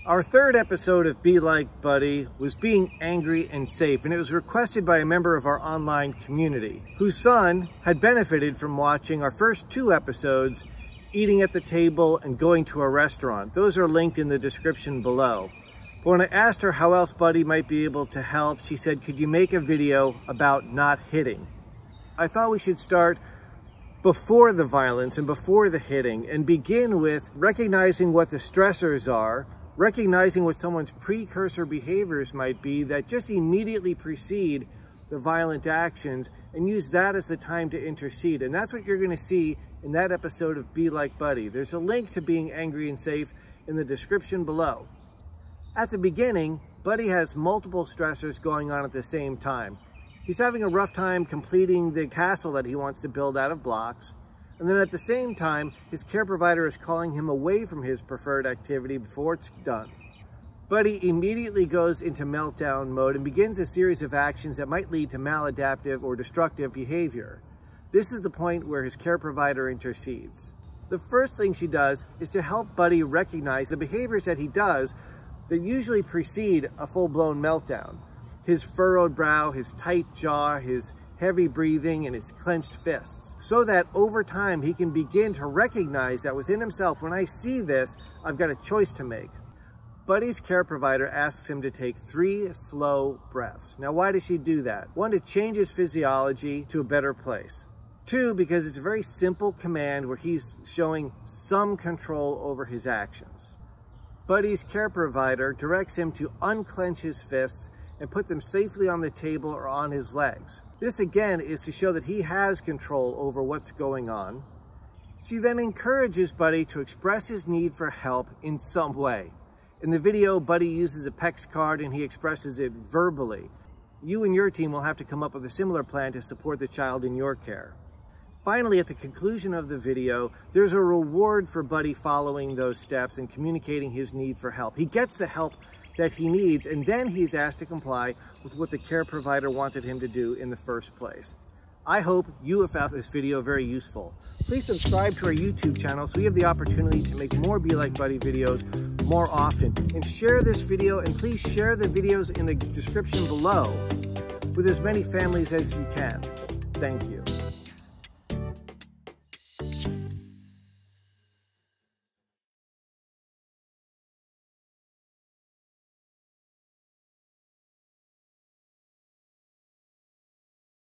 Our third episode of Be Like Buddy was being angry and safe, and it was requested by a member of our online community whose son had benefited from watching our first 2 episodes, eating at the table and going to a restaurant. Those are linked in the description below. But when I asked her how else Buddy might be able to help, she said, could you make a video about not hitting? I thought we should start before the violence and before the hitting and begin with recognizing what the stressors are, recognizing what someone's precursor behaviors might be that just immediately precede the violent actions, and use that as the time to intercede. And that's what you're going to see in that episode of Be Like Buddy. There's a link to being angry and safe in the description below. At the beginning, Buddy has multiple stressors going on at the same time. He's having a rough time completing the castle that he wants to build out of blocks. And then at the same time, his care provider is calling him away from his preferred activity before it's done. Buddy immediately goes into meltdown mode and begins a series of actions that might lead to maladaptive or destructive behavior. This is the point where his care provider intercedes. The first thing she does is to help Buddy recognize the behaviors that he does that usually precede a full-blown meltdown. His furrowed brow, his tight jaw, his heavy breathing, and his clenched fists, so that over time he can begin to recognize that within himself, when I see this, I've got a choice to make. Buddy's care provider asks him to take 3 slow breaths. Now, why does she do that? 1, to change his physiology to a better place. 2, because it's a very simple command where he's showing some control over his actions. Buddy's care provider directs him to unclench his fists and put them safely on the table or on his legs. This again is to show that he has control over what's going on. She then encourages Buddy to express his need for help in some way. In the video, Buddy uses a PEX card and he expresses it verbally. You and your team will have to come up with a similar plan to support the child in your care. Finally, at the conclusion of the video, there's a reward for Buddy following those steps and communicating his need for help. He gets the help that he needs, and then he's asked to comply with what the care provider wanted him to do in the first place. I hope you have found this video very useful. Please subscribe to our YouTube channel so we have the opportunity to make more Be Like Buddy videos more often. And share this video, and please share the videos in the description below with as many families as you can. Thank you.